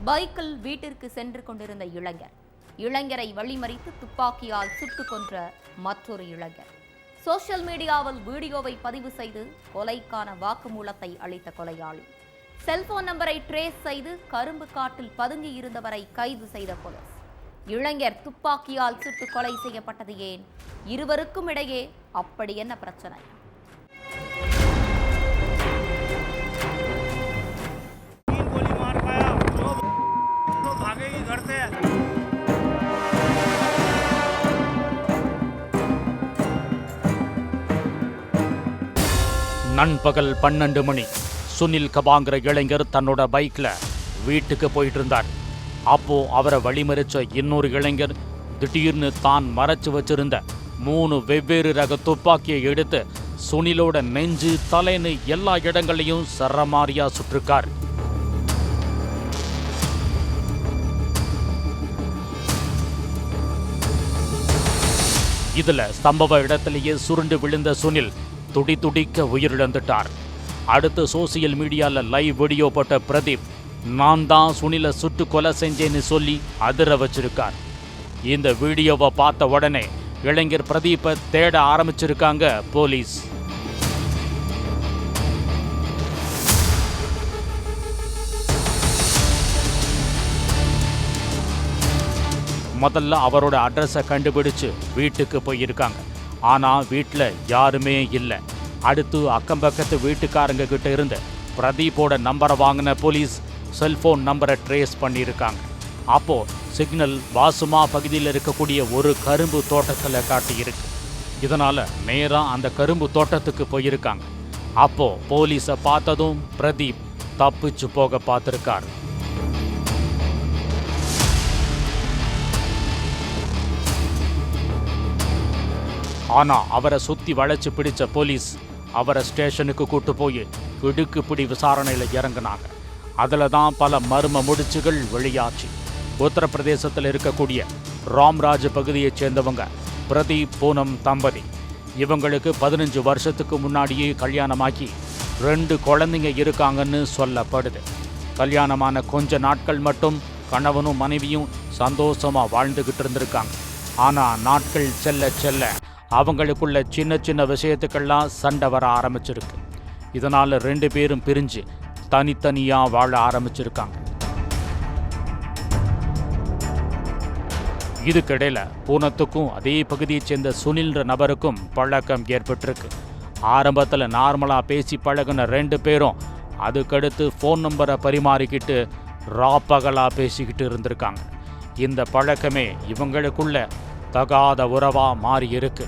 பைக்கில் வீட்டிற்கு சென்று கொண்டிருந்த இளைஞரை வழிமறித்து துப்பாக்கியால் சுட்டுக் கொன்ற மற்றொரு இளைஞர். சோசியல் மீடியாவில் வீடியோவை பதிவு செய்து கொலைக்கான வாக்குமூலத்தை அளித்த கொலையாளி. செல்போன் நம்பரை ட்ரேஸ் செய்து கரும்பு காட்டில் பதுங்கி இருந்தவரை கைது செய்த போலீஸ். இளைஞர் துப்பாக்கியால் சுட்டு கொலை செய்யப்பட்டது ஏன்? இருவருக்கும் இடையே அப்படி என்ன பிரச்சனை? நண்பகல் 12 மணி. சுனில் கபாங்கிற இளைஞர் தன்னோட பைக்ல வீட்டுக்கு போயிட்டு இருந்தார். அப்போ அவரை வழிமறிச்ச இன்னொரு இளைஞர் திடீர்னு தான் மறைச்சு வச்சிருந்த 3 வெவ்வேறு ரக துப்பாக்கியை எடுத்து சுனிலோட நெஞ்சு தலைன்னு எல்லா இடங்களையும் சரமாரியா சுட்டிருக்கார். இதுல சம்பவ இடத்திலேயே சுருண்டு விழுந்த சுனில் துடிக்க உயிரிழந்துட்டார். அடுத்து சோசியல் மீடியால லைவ் வீடியோ போட்ட பிரதீப், நான் தான் சுனிலை சுட்டு கொலை செஞ்சேன்னு சொல்லி அதிர வச்சிருக்கார். இந்த வீடியோவை பார்த்த உடனே இளைஞர் பிரதீப்பை தேட ஆரம்பிச்சிருக்காங்க போலீஸ். முதல்ல அவரோட அட்ரஸை கண்டுபிடிச்சு வீட்டுக்கு போயிருக்காங்க. ஆனால் வீட்டில் யாருமே இல்லை. அடுத்து அக்கம்பக்கத்து வீட்டுக்காரங்க கிட்ட இருந்து பிரதீப்போட நம்பரை வாங்கின போலீஸ் செல்போன் நம்பரை ட்ரேஸ் பண்ணியிருக்காங்க. அப்போ சிக்னல் வாசுமா பகுதியில் இருக்கக்கூடிய ஒரு கரும்பு தோட்டத்தில் காட்டியிருக்கு. இதனால நேராக அந்த கரும்பு தோட்டத்துக்கு போயிருக்காங்க. அப்போ போலீஸை பார்த்ததும் பிரதீப் தப்பிச்சு போக பார்த்துருக்காரு. ஆனா அவரை சுத்தி வளைச்சு பிடிச்ச போலீஸ் அவரை ஸ்டேஷனுக்கு கூட்டு போய் கிடுக்குப்பிடி விசாரணையில இறங்கினாங்க. அதுல தான் பல மர்ம முடிச்சுகள் வெளியாச்சு. உத்தரப்பிரதேசத்தில் இருக்கக்கூடிய ராம்ராஜ் பகுதியைச் சேர்ந்தவங்க பிரதீப் பூனம் தம்பதி. இவங்களுக்கு 15 வருஷத்துக்கு முன்னாடியே கல்யாணமாக்கி 2 குழந்தைங்க இருக்காங்கன்னு சொல்லப்படுது. கல்யாணமான கொஞ்ச நாட்கள் மட்டும் கணவனும் மனைவியும் சந்தோஷமா வாழ்ந்துகிட்டு இருந்திருக்காங்க. ஆனா நாட்கள் செல்ல செல்ல அவங்களுக்குள்ள சின்ன விஷயத்துக்கெல்லாம் சண்டை வர ஆரம்பிச்சிருக்கு. இதனால 2 பேரும் பிரிஞ்சு தனித்தனியா வாழ ஆரம்பிச்சிருக்காங்க. இதுக்கிடையில பூனத்துக்கும் அதே பகுதியை சேர்ந்த சுனில்ன்ற நபருக்கும் பழக்கம் ஏற்பட்டிருக்கு. ஆரம்பத்தில் நார்மலா பேசி பழகின 2 பேரும் அதுக்கடுத்து ஃபோன் நம்பரை பரிமாறிக்கிட்டு ராப்பகலா பேசிக்கிட்டு இருந்திருக்காங்க. இந்த பழக்கமே இவங்களுக்குள்ள தகாத உறவா மாறி இருக்கு.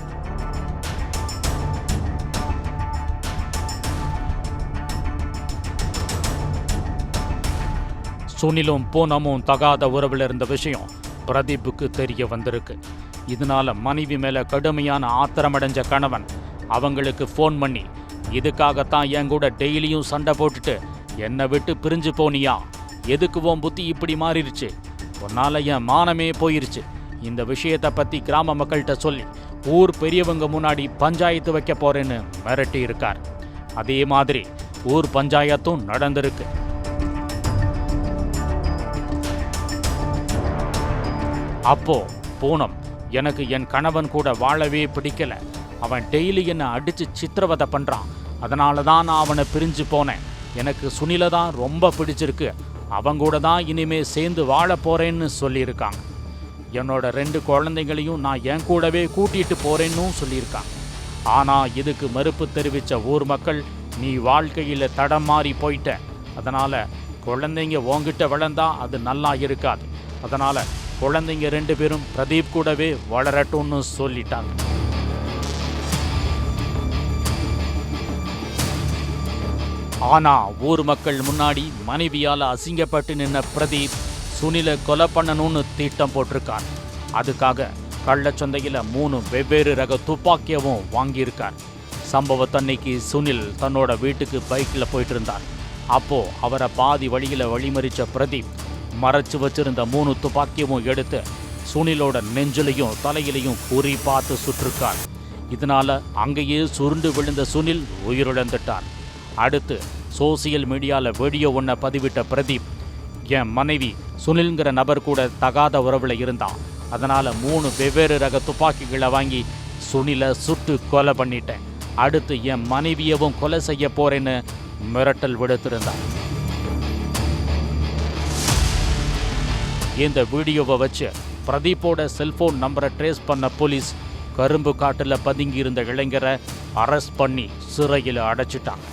சுனிலும் பூனமும் தகாத உறவில் இருந்த விஷயம் பிரதீப்புக்கு தெரிய வந்திருக்கு. இதனால மனைவி மேல கடுமையான ஆத்திரமடைஞ்ச கணவன் அவங்களுக்கு ஃபோன் பண்ணி, இதுக்காகத்தான் என் கூட டெய்லியும் சண்டை போட்டுட்டு என்னை விட்டு பிரிஞ்சு போனியா? எதுக்கு உன் புத்தி இப்படி மாறிடுச்சு? உன்னால என் மானமே போயிருச்சு. இந்த விஷயத்தை பத்தி கிராம மக்கள்கிட்ட சொல்லி ஊர் பெரியவங்க முன்னாடி பஞ்சாயத்து வைக்க போறேன்னு மிரட்டி இருக்கார். அதே மாதிரி ஊர் பஞ்சாயத்தும் நடந்திருக்கு. அப்போ பூனம், எனக்கு என் கணவன் கூட வாழவே பிடிக்கல. அவன் டெய்லி என்னை அடிச்சு சித்திரவதை பண்றான். அதனால தான் நான் அவனை பிரிஞ்சு போனேன். எனக்கு சுனிலை தான் ரொம்ப பிடிச்சிருக்கு. அவங்க தான் இனிமே சேர்ந்து வாழ போறேன்னு சொல்லியிருக்காங்க. என்னோட 2 குழந்தைங்களையும் நான் என் கூடவே கூட்டிட்டு போறேன்னு சொல்லியிருக்காங்க. ஆனா இதுக்கு மறுப்பு தெரிவித்த ஊர் மக்கள், நீ வாழ்க்கையில தடம் மாறி போயிட்ட. அதனால குழந்தைங்க உன்கிட்ட வளர்ந்தா அது நல்லா இருக்காது. அதனால குழந்தைங்க 2 பேரும் பிரதீப் கூடவே வளரட்டும்னு சொல்லிட்டாங்க. ஆனா ஊர் மக்கள் முன்னாடி மனைவியால அசிங்கப்பட்டு நின்ன பிரதீப் சுனிலை கொலை பண்ணணும்னு திட்டம் போட்டிருக்கார். அதுக்காக கள்ளச்சந்தையில் 3 வெவ்வேறு ரக துப்பாக்கியவும் வாங்கியிருக்கார். சம்பவத்தன்னைக்கு சுனில் தன்னோட வீட்டுக்கு பைக்கில் போயிட்டு இருந்தார். அப்போ அவரை பாதி வழியில் வழிமறிச்ச பிரதீப் மறைச்சு வச்சிருந்த 3 துப்பாக்கியவும் எடுத்து சுனிலோட நெஞ்சிலையும் தலையிலையும் குறி பார்த்து சுற்றிருக்கார். இதனால அங்கேயே சுருண்டு விழுந்த சுனில் உயிரிழந்துட்டார். அடுத்து சோசியல் மீடியாவில் வீடியோ ஒன்றை பதிவிட்ட பிரதீப், என் மனைவி சுனில்ங்கிற நபர் கூட தகாத உறவில் இருந்தா, அதனால் 3 வெவ்வேறு ரக துப்பாக்கிகளை வாங்கி சுனிலை சுட்டு கொலை பண்ணிட்டேன். அடுத்து என் மனைவியவும் கொலை செய்ய போறேன்னு மிரட்டல் விடுத்திருந்தான். இந்த வீடியோவை வச்சு பிரதீப்போட செல்போன் நம்பரை ட்ரேஸ் பண்ண போலீஸ் கரும்பு காட்டில் பதுங்கி இருந்த இளைஞரை அரெஸ்ட் பண்ணி சிறையில் அடைச்சிட்டாங்க.